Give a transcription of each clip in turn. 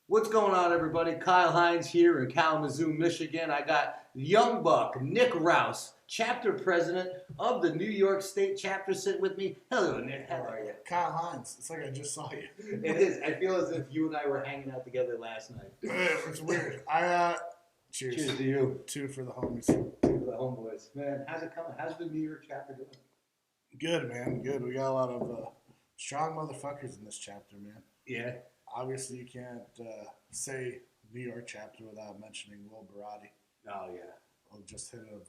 What's going on, everybody? Kyle Hines here in Kalamazoo, Michigan. I got Young Buck, Nick Rouse, chapter president of the New York State chapter, sitting with me. Hello, Nick. How are you? Kyle Hines. It's like I just saw you. It is. I feel as if you and I were hanging out together last night. It's weird. Cheers. Cheers to you. Two for the homies. Two for the homeboys. Man, how's it coming? How's the New York chapter doing? Good, man. Good. We got a lot of strong motherfuckers in this chapter, man. Yeah. Obviously, you can't say New York chapter without mentioning Will Barati. Oh, yeah. Will just hit of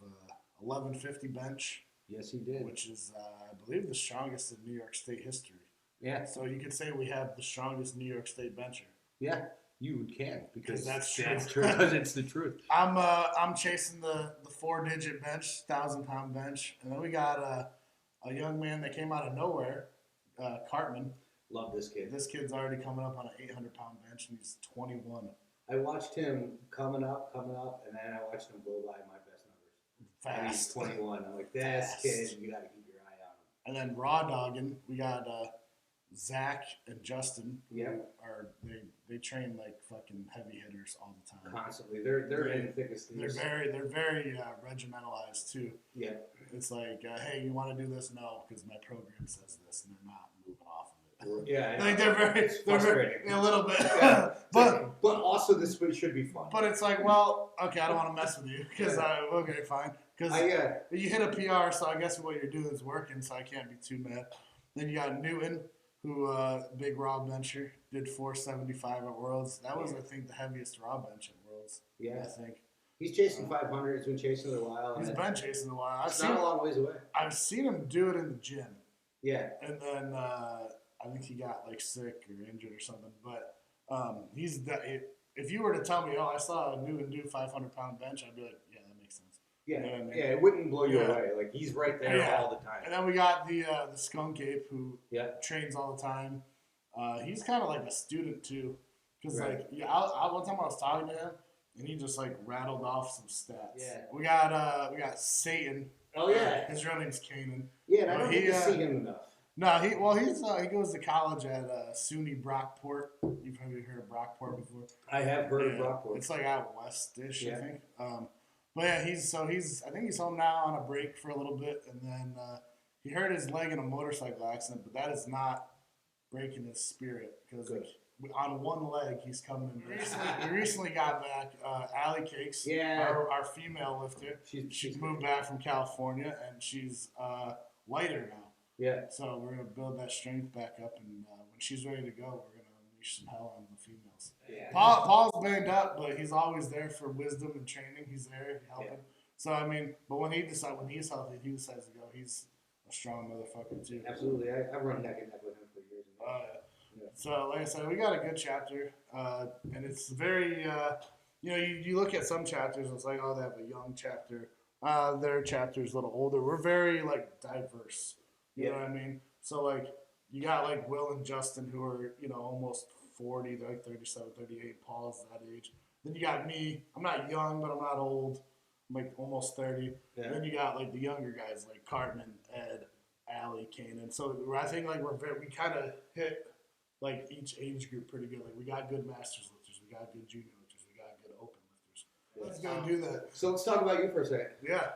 1150 bench. Yes, he did. Which is, I believe, the strongest in New York State history. Yeah. So you could say we have the strongest New York State bencher. Yeah, you can because that's true. That's true. It's the truth. I'm chasing the 4-digit bench, 1,000-pound bench, and then we got a young man that came out of nowhere, Cartman. Love this kid. This kid's already coming up on an 800-pound bench, and he's 21. I watched him coming up, and then I watched him blow by my best numbers. Fast. And he's 21. I'm like, this kid, you got to keep your eye on him. And then raw dogging, we got Zach and Justin. Yeah. They train like fucking heavy hitters all the time. Constantly. They're in the thick of things. They're very regimentalized too. Yeah. It's like, hey, you want to do this? No, because my program says this, and they're not moving off of it. Yeah. Like they're very a little bit. Yeah. but also this should be fun. But it's like, well, okay, I don't want to mess with you because okay, fine. Because you hit a PR, so I guess what you're doing is working, so I can't be too mad. Then you got Newton, who big raw bencher, did 475 at Worlds. That was, I think, the heaviest raw bench at Worlds. Yeah, I think he's chasing 500. He's been chasing it a while. He's been chasing it a while. It's not a long ways away. I've seen him do it in the gym. Yeah, and then I think he got like sick or injured or something. But he's that. If you were to tell me, oh, I saw Newton do 500-pound bench, I'd be like, yeah, that makes sense. Yeah, you know what I mean? Yeah, it wouldn't blow you away. Like he's right there all the time. And then we got the skunk ape who trains all the time. He's kind of like a student too, because one time I was talking to him and he just like rattled off some stats. Yeah. We got Satan. Oh yeah. His real name's Kanan. Yeah, and I don't get to see him enough. No, he goes to college at SUNY Brockport. You've probably heard of Brockport before. I have heard of Brockport. It's like out west-ish, I think. But yeah, I think he's home now on a break for a little bit, and then he hurt his leg in a motorcycle accident, but that is not breaking his spirit because on one leg he's coming in. He recently got back. Allie Cakes, our female lifter, she's moved back from California, and she's lighter now. Yeah. So we're gonna build that strength back up, and when she's ready to go, we're gonna unleash some hell on the females. Yeah. Paul's banged up, but he's always there for wisdom and training. He's there helping. Yeah. So I mean, but when he's healthy, if he decides to go, he's a strong motherfucker too. Absolutely, I've run neck and neck with him for years. Yeah. So like I said, we got a good chapter, and it's very, you look at some chapters, and it's like, oh, they have a young chapter. Their chapter's a little older. We're very like diverse. You know what I mean? So, like, you got, like, Will and Justin who are, almost 40. They're, like, 37, 38. Paul's that age. Then you got me. I'm not young, but I'm not old. I'm, like, almost 30. Yeah. And then you got, like, the younger guys, like Cartman, Ed, Allie, Kanan. So, I think, like, we kind of hit, like, each age group pretty good. Like, we got good masters lifters. We got good junior lifters. We got good open lifters. Let's go do that. So, let's talk about you for a second. Yeah.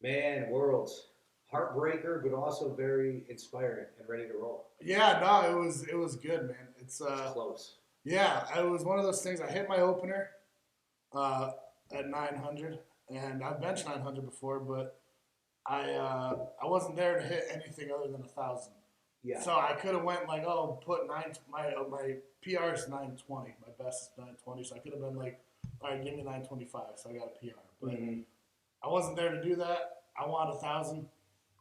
Man, Worlds. Heartbreaker, but also very inspiring and ready to roll. Yeah, no, it was good, man. It's close. Yeah, it was one of those things. I hit my opener at 900, and I've benched 900 before, but I wasn't there to hit anything other than 1,000. Yeah. So I could have went like, put my PR is 920. My best is 920, so I could have been like, all right, give me 925. So I got a PR, but I wasn't there to do that. I wanted 1,000.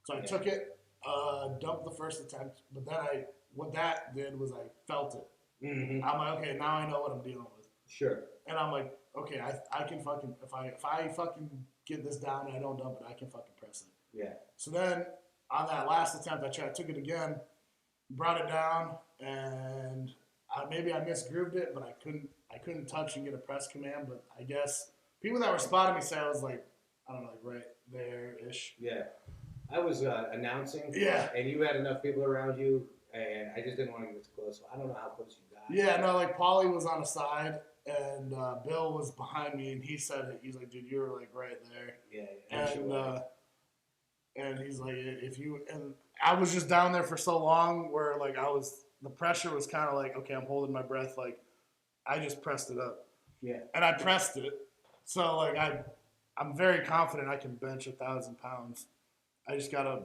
So I took it, dumped the first attempt, but then what that did was I felt it. Mm-hmm. I'm like, okay, now I know what I'm dealing with. Sure. And I'm like, okay, I can fucking, if I fucking get this down and I don't dump it, I can fucking press it. Yeah. So then on that last attempt, I took it again, brought it down, and maybe I misgrooved it, but I couldn't touch and get a press command. But I guess people that were spotting me said I was like, I don't know, like right there-ish. Yeah. I was announcing, yeah, and you had enough people around you, and I just didn't want to get too close. So I don't know how close you got. Yeah, no, like Paulie was on the side, and Bill was behind me, and he said it. He's like, dude, you were like right there. Yeah, And he's like, if you, and I was just down there for so long where like the pressure was kind of like, okay, I'm holding my breath. Like I just pressed it up. Yeah. And I pressed it. So like I'm very confident I can bench 1,000 pounds. I just got to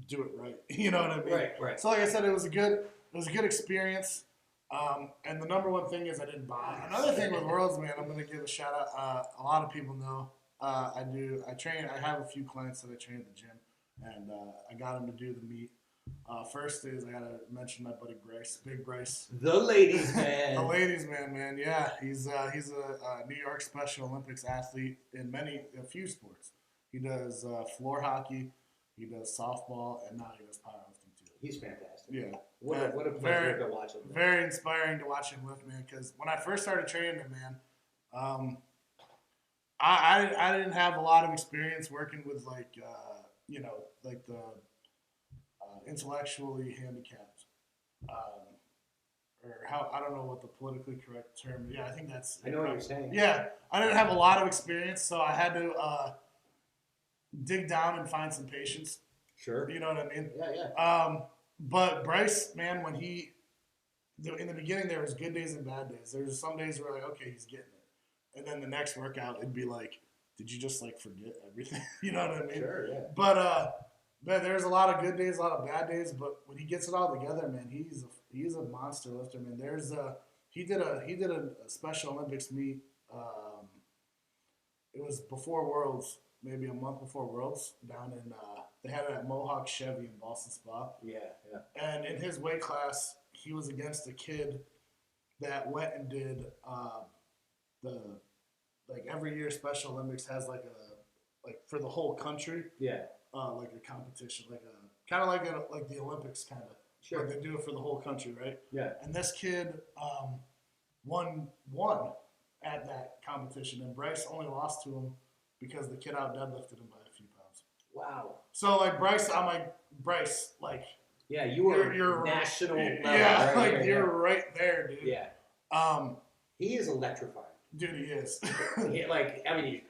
do it right. You know what I mean? Right. So like I said, it was a good experience. And the number one thing is I didn't bomb. Another thing with Worlds, man, I'm going to give a shout out. A lot of people know I have a few clients that I train at the gym, and I got them to do the meet. First is I got to mention my buddy Bryce, Big Bryce. The ladies man. The ladies man, yeah. He's a New York Special Olympics athlete in a few sports. He does floor hockey, he does softball, and now he does powerlifting too. He's fantastic. Yeah. What a pleasure to watch him. Very inspiring to watch him lift, man, because when I first started training him, man, I didn't have a lot of experience working with like the intellectually handicapped, or how, I don't know what the politically correct term. Yeah, I think that's. I know what you're saying. Yeah, I didn't have a lot of experience, so I had to dig down and find some patience. Sure. You know what I mean? Yeah. But Bryce, man, when in the beginning there was good days and bad days. There's some days where like, okay, he's getting it, and then the next workout it'd be like, did you just like forget everything? You know what I mean? Sure. Yeah. But there's a lot of good days, a lot of bad days. But when he gets it all together, man, he's a monster lifter, man. He did a Special Olympics meet. It was before Worlds, maybe a month before Worlds, down in they had it at Mohawk Chevy in Boston Spa. Yeah. And in his weight class, he was against a kid that went and did every year Special Olympics has like for the whole country. Yeah. Like a competition, kind of like the Olympics, kind of. Sure. Like they do it for the whole country, right? Yeah. And this kid won at that competition, and Bryce only lost to him because the kid out deadlifted him by a few pounds. Wow. So like Bryce, I'm like Bryce, like. Yeah, you're national level. Yeah, right like here, you're right there, dude. Yeah. He is electrifying. Dude, he is. He's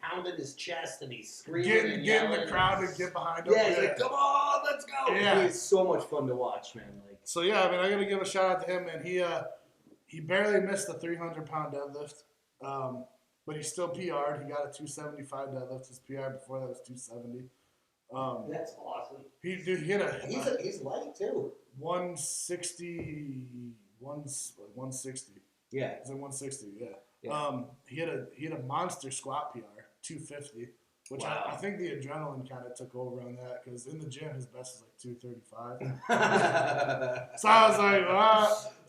pounding his chest and he's screaming and getting yelling. the crowd to get behind him. Yeah, he's like, come on, let's go. Yeah. He is so much fun to watch, man. So yeah, I mean, I gotta give a shout out to him, man. He barely missed the 300-pound deadlift, but he still PR'd. He got a 275 deadlift. His PR before that was 270. That's awesome. He's light too. 160. Yeah. He's at 160. Yeah. Yeah. He had a monster squat PR, 250, which Wow. I think the adrenaline kind of took over on that because in the gym his best is like 235. So I was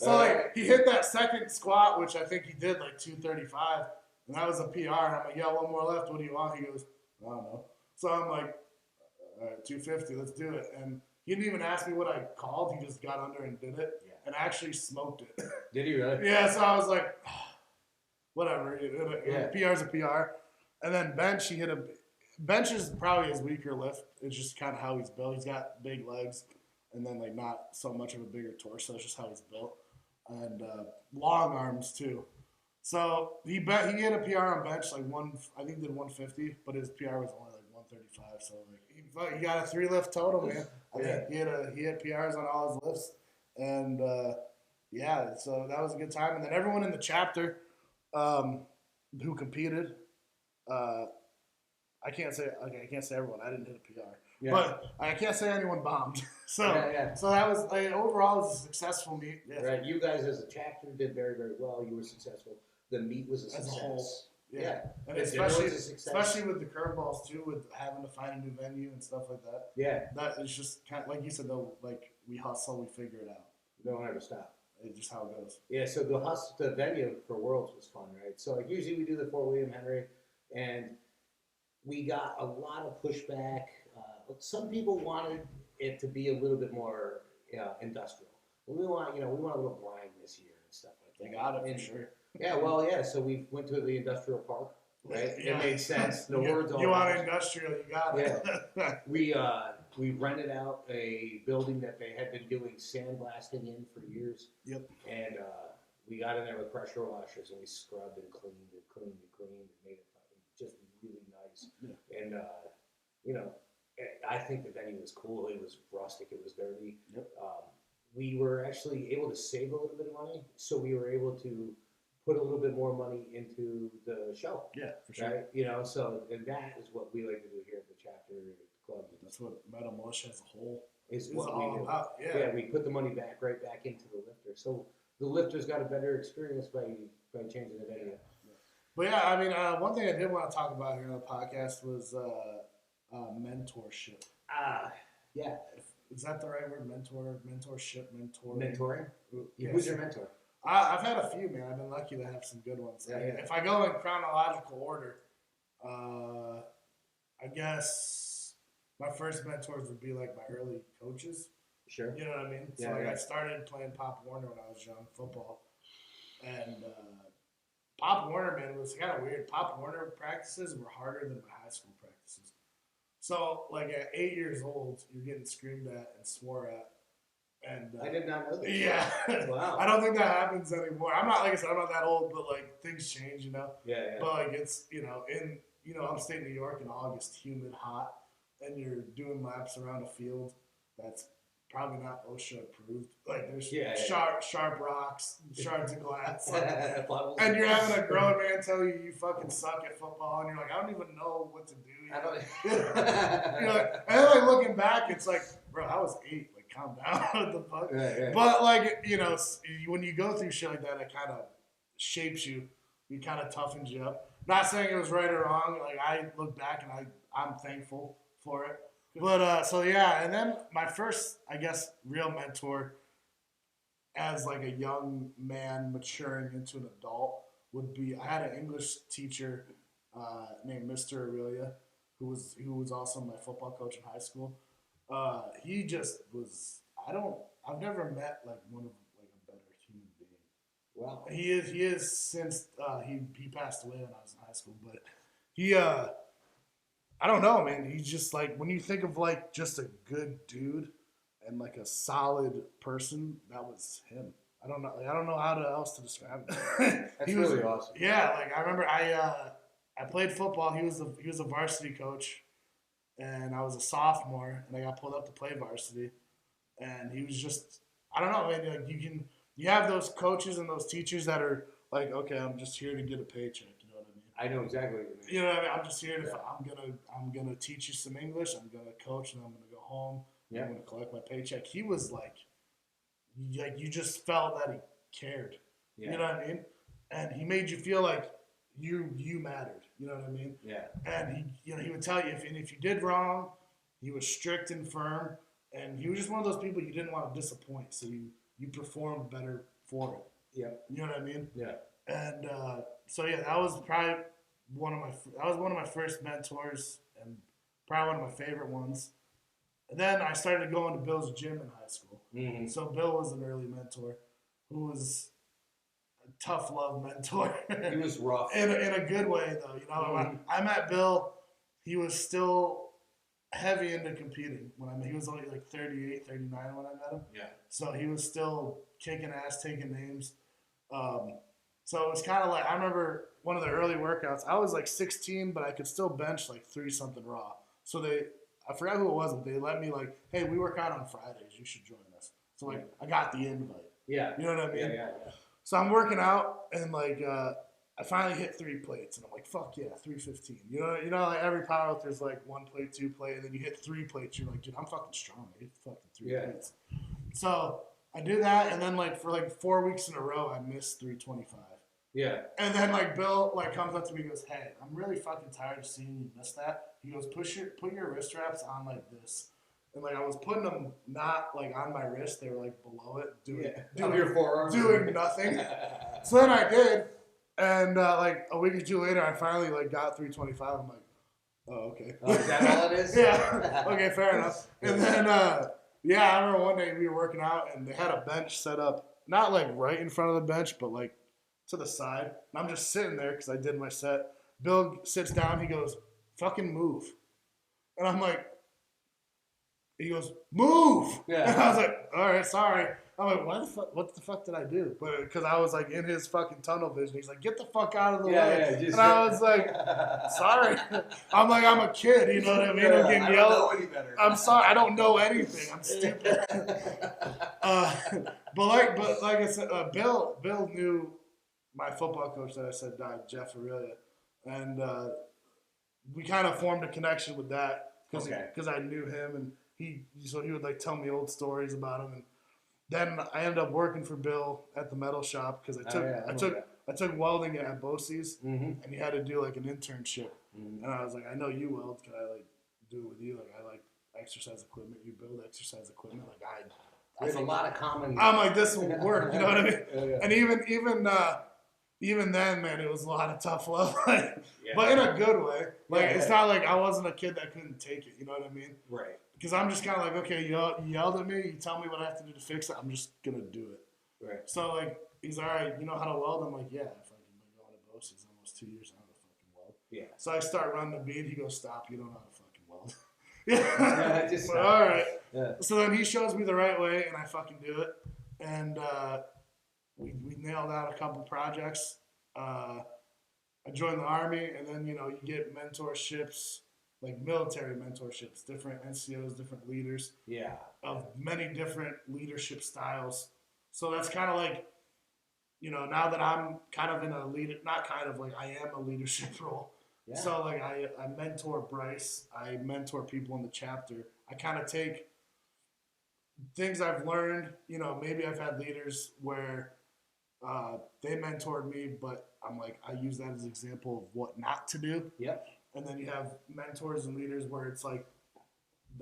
like, he hit that second squat, which I think he did like 235, and that was a PR. And I'm like, yeah, one more left. What do you want? He goes, I don't know. So I'm like, all right, 250, let's do it. And he didn't even ask me what I called. He just got under and did it, and actually smoked it. Did he really? Yeah. So I was like, whatever. Yeah. PR's a PR. And then bench, bench is probably his weaker lift. It's just kind of how he's built. He's got big legs, and then like not so much of a bigger torso. It's just how he's built, and long arms too. So he had a PR on bench like I think did 150, but his PR was only like 135. So like he got a 3 lift total, man. I think he had PRs on all his lifts, and so that was a good time. And then everyone in the chapter who competed. I can't say everyone. I didn't hit a PR, but I can't say anyone bombed. So that was overall it was a successful meet. Yes. Right, you guys as a chapter did very, very well. You were successful. The meet was a success. As a whole, yeah. And The especially dinner was a success. with the curveballs too, with having to find a new venue and stuff like that. Yeah, That is just kind of, like you said though. Like we hustle, we figure it out. we don't ever stop. It's just how it goes. Yeah, so the venue for Worlds was fun, right? So like usually we do the Fort William Henry, and we got a lot of pushback. Some people wanted it to be a little bit more industrial. We want a little grind this year and stuff like that. They got it for sure. Yeah, so we went to the industrial park, right? Yeah. It made sense. The you words all want right. industrial, you got it. We We rented out a building that they had been doing sandblasting in for years. Yep. And we got in there with pressure washers and we scrubbed and cleaned and made it just really nice. Yeah. And, you know, I think the venue was cool. It was rustic. It was dirty. Yep. We were actually able to save a little bit of money, so we were able to put a little bit more money into the show. Yeah, for sure. Right? You know, so and that is what we like to do here at the chapter at the club. That's what Metal Militia as a whole is what all we do. about. Yeah, we put the money right back into the lifter. So the lifter's got a better experience by changing the venue. But yeah, I mean, one thing I did want to talk about here on the podcast was mentorship. Yeah. Is that the right word? Mentorship, Mentoring? Yes. Who's your mentor? I've had a few, man. I've been lucky to have some good ones. Yeah, yeah. If I go in chronological order, I guess my first mentors would be like my early coaches. Sure. You know what I mean? So I started playing Pop Warner when I was young, football. And Pop Warner, man, was kind of weird. Pop Warner practices were harder than my high school practices. So, like, at 8 years old, you're getting screamed at and swore at. And I did not know that. Yeah. Wow. I don't think that happens anymore. I'm not, like I said, I'm not that old, but, like, things change, you know? Yeah. But, like, it's, in upstate New York in August, humid, hot, and you're doing laps around a field that's probably not OSHA approved. Like, there's sharp rocks, shards of glass. And you're having a grown man tell you fucking suck at football, and you're like, I don't even know what to do. You're like, and then, like, looking back, it's like, bro, I was 8. Like, calm down. What the fuck? Right. But, like, when you go through shit like that, it kind of shapes you. It kind of toughens you up. Not saying it was right or wrong. Like, I look back and I'm thankful for it. But, and then my first, I guess, real mentor as, like, a young man maturing into an adult would be, I had an English teacher named Mr. Aurelia, who was also my football coach in high school. He just was, I've never met, like, one of, like, a better human being. Wow. He is since, he passed away when I was in high school, but he, I don't know, man. He's just like, when you think of like just a good dude and like a solid person, that was him. I don't know how else to describe it. That's really awesome. Yeah, like I remember I played football. He was a varsity coach, and I was a sophomore, and I got pulled up to play varsity. And he was just, I don't know, man. Like you have those coaches and those teachers that are like, okay, I'm just here to get a paycheck. I know exactly what you mean. You know what I mean? I'm just here to. I'm gonna teach you some English. I'm gonna coach, and I'm gonna go home. Yeah. I'm gonna collect my paycheck. He was like you just felt that he cared. Yeah. You know what I mean? And he made you feel like you mattered. You know what I mean? Yeah. And he would tell you if you did wrong, he was strict and firm, and he was just one of those people you didn't want to disappoint. So you performed better for it. Yeah. You know what I mean? Yeah. And that was probably one of my first mentors and probably one of my favorite ones. And then I started going to Bill's gym in high school. Mm-hmm. So Bill was an early mentor who was a tough love mentor. He was rough. in a good way, though. When I met Bill, he was still heavy into competing. He was only like 38, 39 when I met him. Yeah. So he was still kicking ass, taking names. So it was kind of like, I remember one of the early workouts, I was like 16, but I could still bench like 3-something raw. So I forgot who it was, but they let me like, hey, we work out on Fridays. You should join us. So like, I got the invite. Yeah. You know what I mean? Yeah. So I'm working out and like, I finally hit 3 plates and I'm like, fuck yeah, 315. You know, like every powerlifter's like 1 plate, 2 plate, and then you hit 3 plates. You're like, dude, I'm fucking strong. I hit fucking 3 plates. So I do that, and then like for like 4 weeks in a row, I missed 325. Yeah. And then like Bill like comes up to me and goes, hey, I'm really fucking tired of seeing you miss that. He goes, put your wrist wraps on like this. And like I was putting them not like on my wrist, they were like below it, doing your forearm, doing nothing. So then I did, and like a week or 2 later, I finally like got 325. I'm like, oh okay. Oh, is that all it is? Yeah. Okay, fair enough. And then I remember one day we were working out and they had a bench set up, not like right in front of the bench, but like to the side. And I'm just sitting there because I did my set. Bill sits down. He goes, fucking move. And I'm like, He goes, move. Yeah. And I was like, all right, sorry. I'm like, what the fuck did I do? But because I was like in his fucking tunnel vision, he's like, get the fuck out of the way. Yeah, And I was like, sorry. I'm like, I'm a kid, you know what I mean? I'm getting yelled. I don't know any better. I'm sorry, I don't know anything. I'm stupid. But like I said, Bill knew my football coach that I said died, Jeff Aurelia, and we kind of formed a connection with that because I knew him, and he would like tell me old stories about him, and then I ended up working for Bill at the metal shop because I took welding at Bosie's, and you had to do like an internship, and I was like, I know you weld, can I like do it with you? Like I like exercise equipment, you build exercise equipment, like There's a lot of common. I'm like, this will work, you know what I mean? Yeah. And even then, man, it was a lot of tough love, but in a good way. Like it's not like I wasn't a kid that couldn't take it, you know what I mean? Right. Because I'm just kind of like, okay, you yelled at me, you tell me what I have to do to fix it, I'm just gonna do it. Right. So like, he's all right, you know how to weld? I'm like, yeah, I fucking been going to Bosie's almost 2 years, I know how to fucking weld. Yeah. So I start running the bead, he goes, stop, you don't know how to fucking weld. Yeah, just but, all right. Yeah. So then he shows me the right way, and I fucking do it. And we nailed out a couple projects. I joined the Army, and then, you get mentorships, like military mentorships, different NCOs, different leaders. Yeah. Of many different leadership styles. So that's kind of like, now that I'm kind of in a leader, not kind of like I am a leadership role. Yeah. So like I mentor Bryce, I mentor people in the chapter. I kind of take things I've learned, maybe I've had leaders where they mentored me, but I'm like, I use that as an example of what not to do. Yep. And then you have mentors and leaders where it's like,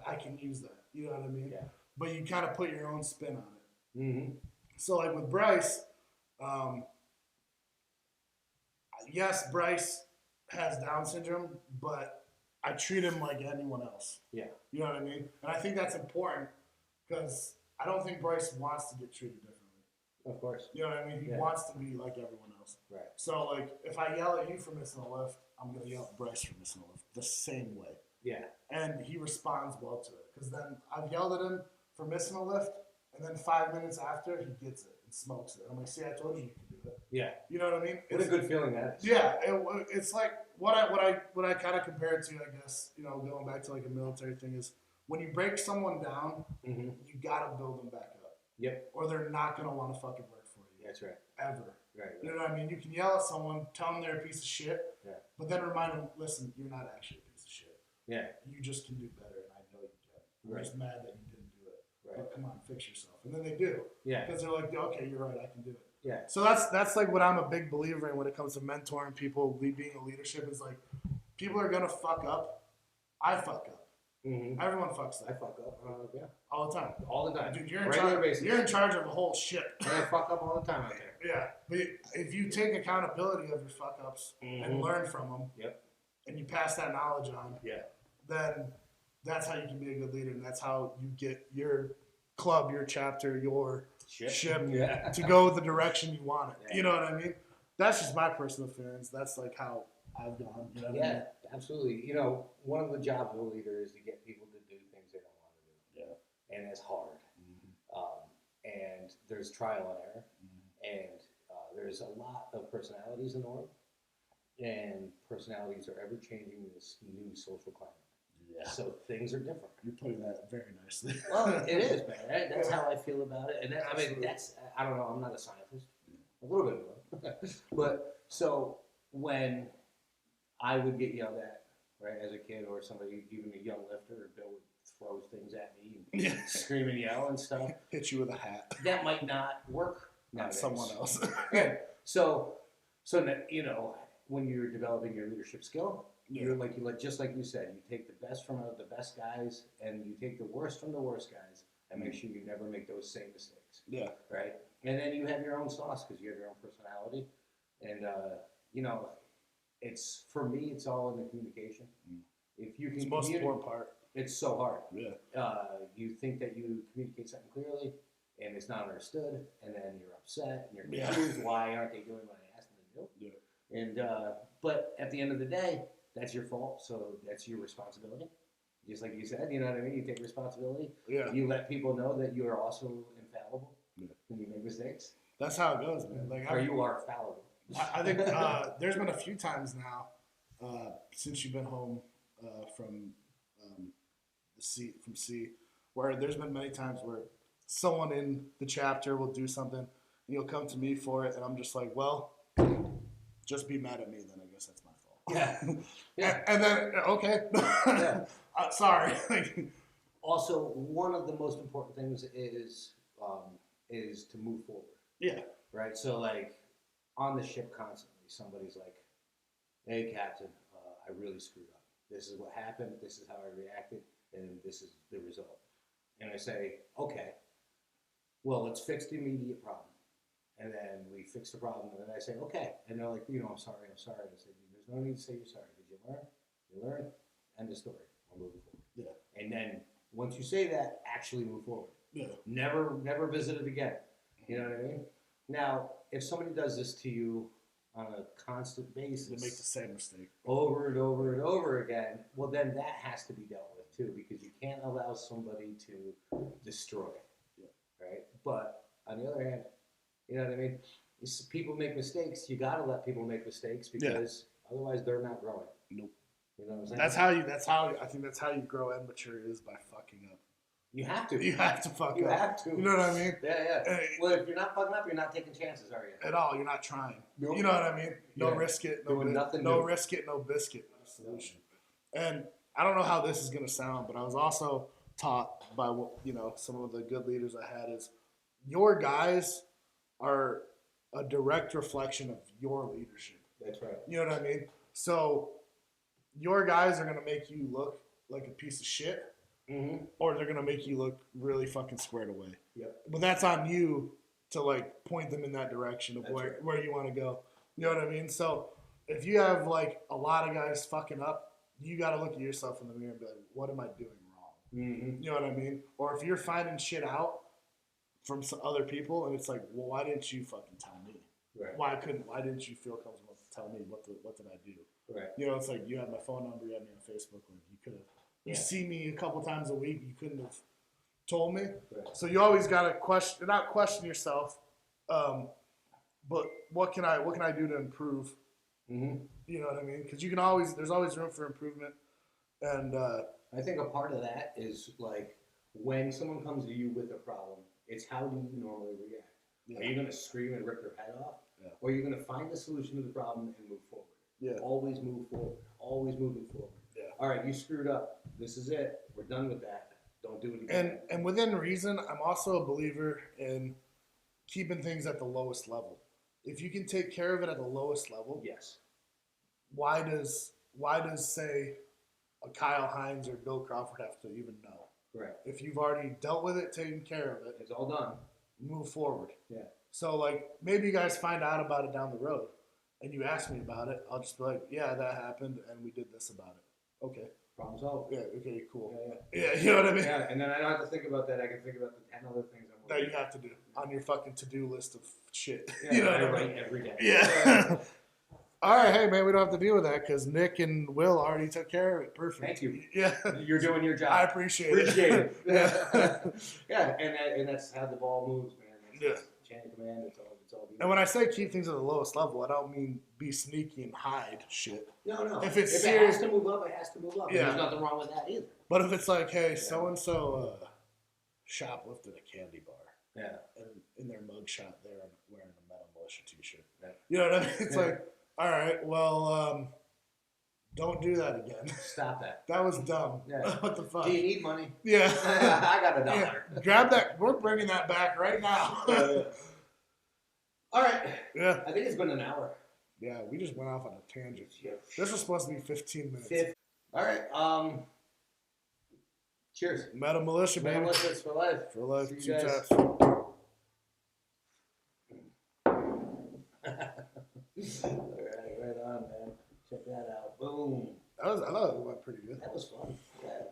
I can use that. You know what I mean? Yeah. But you kind of put your own spin on it. Mm-hmm. So like with Bryce, yes, Bryce has Down syndrome, but I treat him like anyone else. Yeah. You know what I mean? And I think that's important because I don't think Bryce wants to get treated differently. Of course. You know what I mean? He wants to be like everyone else. Right. So like if I yell at you for missing a lift, I'm going to yell at Bryce for missing a lift the same way. Yeah. And he responds well to it because then I've yelled at him for missing a lift, and then 5 minutes after he gets it and smokes it. I'm like, see, I told you could do it. Yeah. You know what I mean? What a good feeling that is. Yeah, it's like what I kind of compare it to, I guess, going back to like a military thing is when you break someone down, you gotta build them back up. Yep. Or they're not gonna want to fucking work for you. That's right. Ever. Right. You know what I mean? You can yell at someone, tell them they're a piece of shit, but then remind them, listen, you're not actually a piece of shit. Yeah. You just can do better, and I know you can. I'm just mad that you didn't do it. Right. But come on, fix yourself. And then they do. Yeah. Because they're like, okay, you're right, I can do it. Yeah. So that's like what I'm a big believer in when it comes to mentoring people, being a leadership is like, people are gonna fuck up. I fuck up. Mm-hmm. Everyone fucks up. I fuck up. Yeah. All the time. All the time. Dude, you're in charge of the whole shit. I fuck up all the time out there. Yeah. But if you take accountability of your fuck ups and learn from them, and you pass that knowledge on, then that's how you can be a good leader, and that's how you get your club, your chapter, your ship to go the direction you want it. Yeah. You know what I mean? That's just my personal feelings. That's like how I've gone. You know what I mean? Absolutely. One of the jobs of a leader is to get people to do things they don't want to do. Yeah. And it's hard. And there's trial and error. And there's a lot of personalities in the world. And personalities are ever changing in this new social climate. Yeah. So things are different. You're putting that very nicely. Well, it is, man. That's how I feel about it. And I don't know, I'm not a scientist. A little bit more. But so when I would get yelled at, right, as a kid, or somebody, even a young lifter, Bill would throw things at me and scream and yell and stuff. Hit you with a hat. That might not work nowadays. Someone else. So when you're developing your leadership skill, you're just like you said, you take the best from the best guys, and you take the worst from the worst guys, and make sure you never make those same mistakes. Yeah. Right. And then you have your own sauce because you have your own personality, and it's for me, it's all in the communication. If you can, it's the most important part. It's so hard. Yeah. You think that you communicate something clearly, and it's not understood, and then you're upset and you're confused. Why aren't they doing what I asked them to do? Yeah. And but at the end of the day, that's your fault, so that's your responsibility. Just like you said, you know what I mean? You take responsibility. Yeah. You let people know that you are also infallible Yeah. when you make mistakes. That's how it goes, man. Like, Or you are fallible. I think there's been a few times now since you've been home from from C, where there's been many times where someone in the chapter will do something and you'll come to me for it, and I'm just like, well, just be mad at me then. I guess that's my fault. Yeah. Yeah. And then okay, Yeah. Sorry. Also, one of the most important things is to move forward. Yeah. Right. So like on the ship constantly, somebody's like, "Hey, Captain, I really screwed up. This is what happened. This is how I reacted, and this is the result." And I say, "Okay, well, let's fix the immediate problem." And then we fix the problem, and then I say, "Okay," and they're like, "I'm sorry, I'm sorry." I say, "There's no need to say you're sorry. Did you learn? You learned. End of story. We're moving forward." Yeah. And then once you say that, actually move forward. Yeah. Never visit it again. You know what I mean? Now, if somebody does this to you on a constant basis, They make the same mistake over and over and over again, well, then that has to be dealt with too, because you can't allow somebody to destroy it. Yeah. Right? But on the other hand, you know what I mean? People make mistakes. You got to let people make mistakes because otherwise they're not growing. Nope. You know what I'm saying? I think that's how you grow and mature is by fucking up. You have to. You have to fuck up. You have to. You know what I mean? Yeah. Well, if you're not fucking up, you're not taking chances, are you? At all. You're not trying. Nope. You know what I mean? No risk it. No, no risk it. No biscuit. Solution. And I don't know how this is going to sound, but I was also taught by some of the good leaders I had is your guys are a direct reflection of your leadership. That's right. You know what I mean? So your guys are going to make you look like a piece of shit. Mm-hmm. Or they're gonna make you look really fucking squared away. Yep. But that's on you to like point them in that direction of where you want to go. You know what I mean? So if you have like a lot of guys fucking up, you got to look at yourself in the mirror and be like, what am I doing wrong? Mm-hmm. You know what I mean? Or if you're finding shit out from some other people and it's like, well, why didn't you fucking tell me? Right. Why didn't you feel comfortable to tell me what did I do? Right. You know, it's like you have my phone number, you have me on Facebook, like you could have. You see me a couple times a week. You couldn't have told me. Right. So you always got to not question yourself, but what can I do to improve? Mm-hmm. You know what I mean? Because there's always room for improvement. And I think a part of that is like when someone comes to you with a problem, it's how do you normally react? Yeah. Are you going to scream and rip their head off? Yeah. Or are you going to find the solution to the problem and move forward? Yeah. Always move forward. Always moving forward. Yeah. All right, you screwed up. This is it. We're done with that. Don't do it again. And within reason, I'm also a believer in keeping things at the lowest level. If you can take care of it at the lowest level, yes. Why does say a Kyle Hines or Bill Crawford have to even know? Right. If you've already dealt with it, taken care of it, it's all done. Move forward. Yeah. So like maybe you guys find out about it down the road, and you ask me about it. I'll just be like, yeah, that happened, and we did this about it. Okay. Problem solved. Yeah, okay, cool. Yeah, you know what I mean? Yeah, and then I don't have to think about that. I can think about the 10 other things that you have to do on your fucking to-do list of shit. Yeah, you know what I write every day. Yeah. All right, hey, man, we don't have to deal with that because Nick and Will already took care of it. Perfect. Thank you. Yeah. You're doing your job. I appreciate it. Yeah. Yeah, and that's how the ball moves, man. That's chain of command. It's all. And when I say keep things at the lowest level, I don't mean be sneaky and hide shit. No. If it has to move up, it has to move up. Yeah. There's nothing wrong with that either. But if it's like, hey, so-and-so shoplifted a candy bar. Yeah. And in their mugshot, they're wearing a Metal Militia t-shirt. Yeah. You know what I mean? It's like, all right, well, don't do that again. Stop that. That was dumb. Yeah. What the fuck? Do you need money? Yeah. I got $1. Yeah. Grab that. We're bringing that back right now. Yeah. All right. Yeah. I think it's been an hour. Yeah, we just went off on a tangent. Yeah. This was supposed to be 15 minutes. All right. Cheers. Metal Militia, Metal Militia for life. For life. See you guys. All right on, man. Check that out. Boom. I thought it went pretty good. That was fun. Yeah.